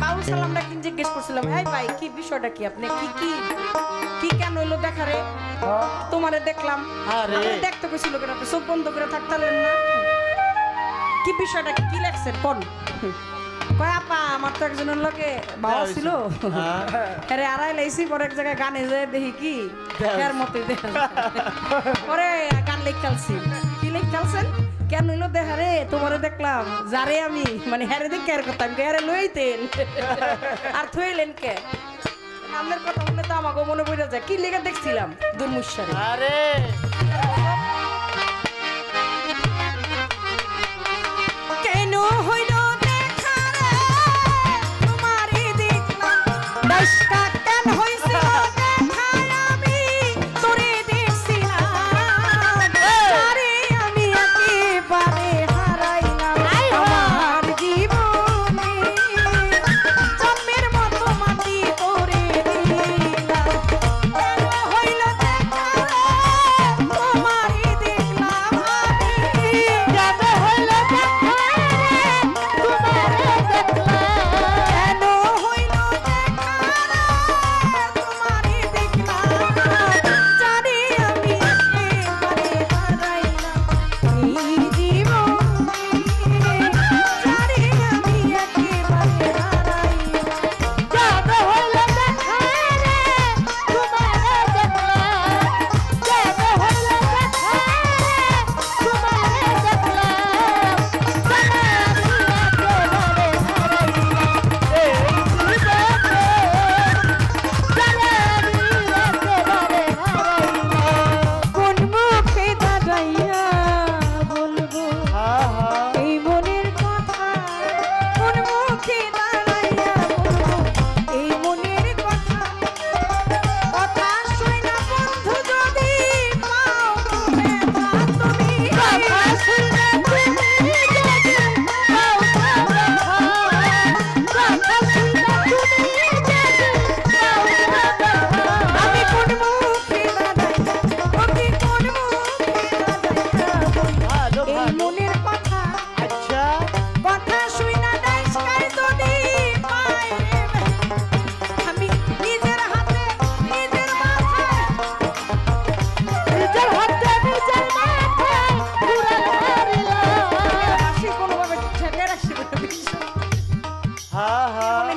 বাউল সালামটা কি জিজ্ঞেস করছিলাম, এই ভাই কি বিষয়টা কি, আপনি কি কি কি কেন হইলো দেখারে? তোমারে দেখলাম, আরে দেখতে কইছিল কেন, আপনি চোখ বন্ধ করে থাকতালেন না? কি বিষয়টা কি, কি লেখছেন কোন? কয় আপা আমার তো একজনের লোকে বাবা ছিল, আরে আড়াই লাইছি, পরে এক জায়গায় গানে যায় দেখি কি এর মতোই দেখা পরে গান লেখালছি। কি লেখালছেন? কেন হইলো দেখারে তোমারে দেখলাম, যারে আমি মানে হ্যারে দেখ কেয়ার করতাম, হ্যারে লইতেন আর থইলেন কে? আপনার কথা বললে তো আমাকে মনে পড়ে যায় কি লেখা দেখছিলাম দুর্মুষারে। আরে কেন হইল দেখা রে তোমারে দেখলাম, দশটা কেন হইছিল দেখা আমি তোরে দেখছিলাম, আরে আমি একেবারে হারাইলাম আমার জীবনে, জন্মের মতো মাটি করে দিলাম। কেন হইল দেখা রে তোমারে দেখলাম আমি, কেন হইল দেখা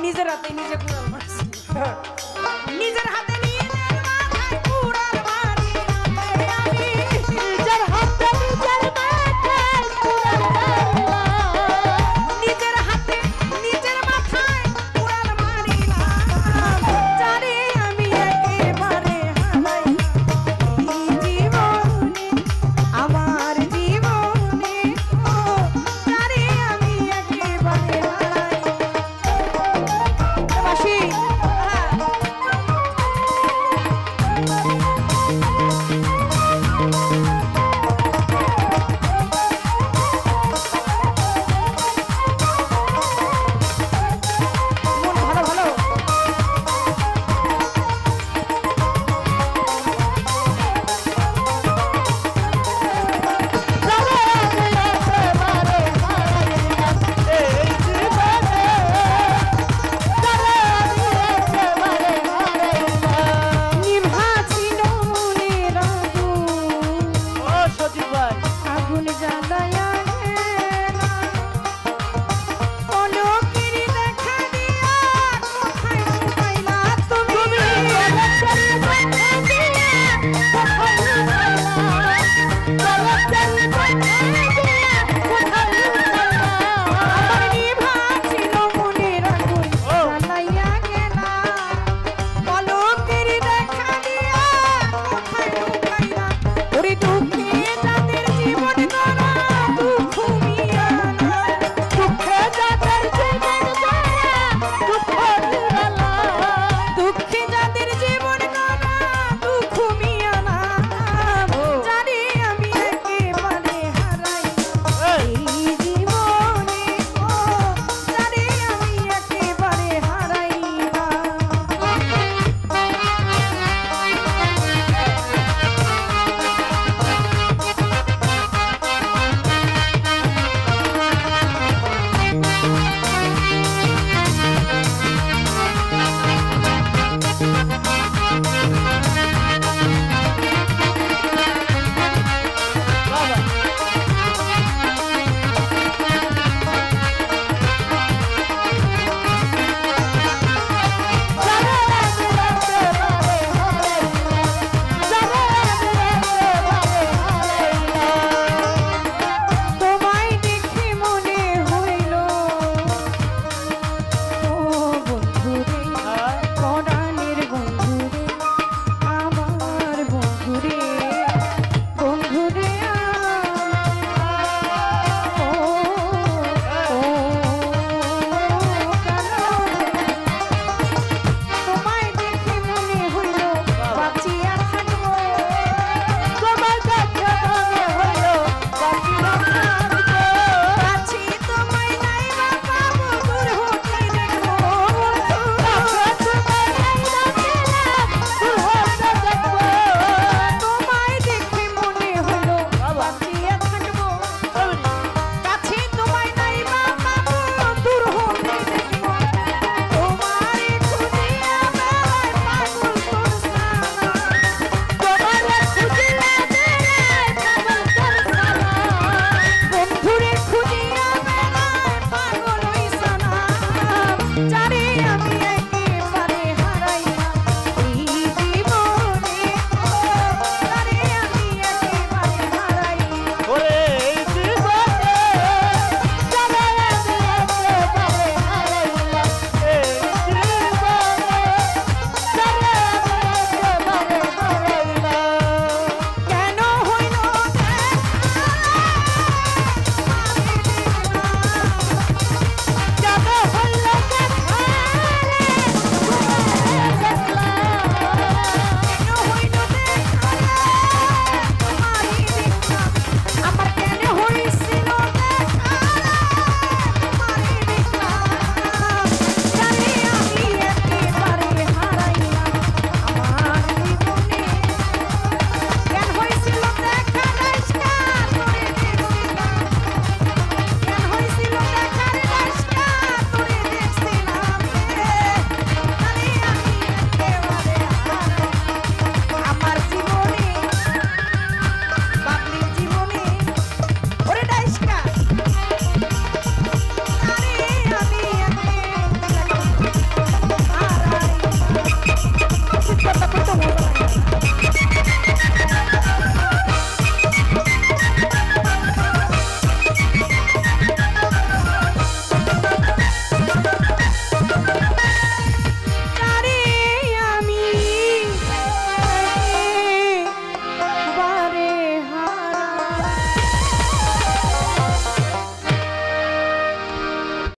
নিজের হাতে নিজে কুড়াল মারছি, নিজের হাতে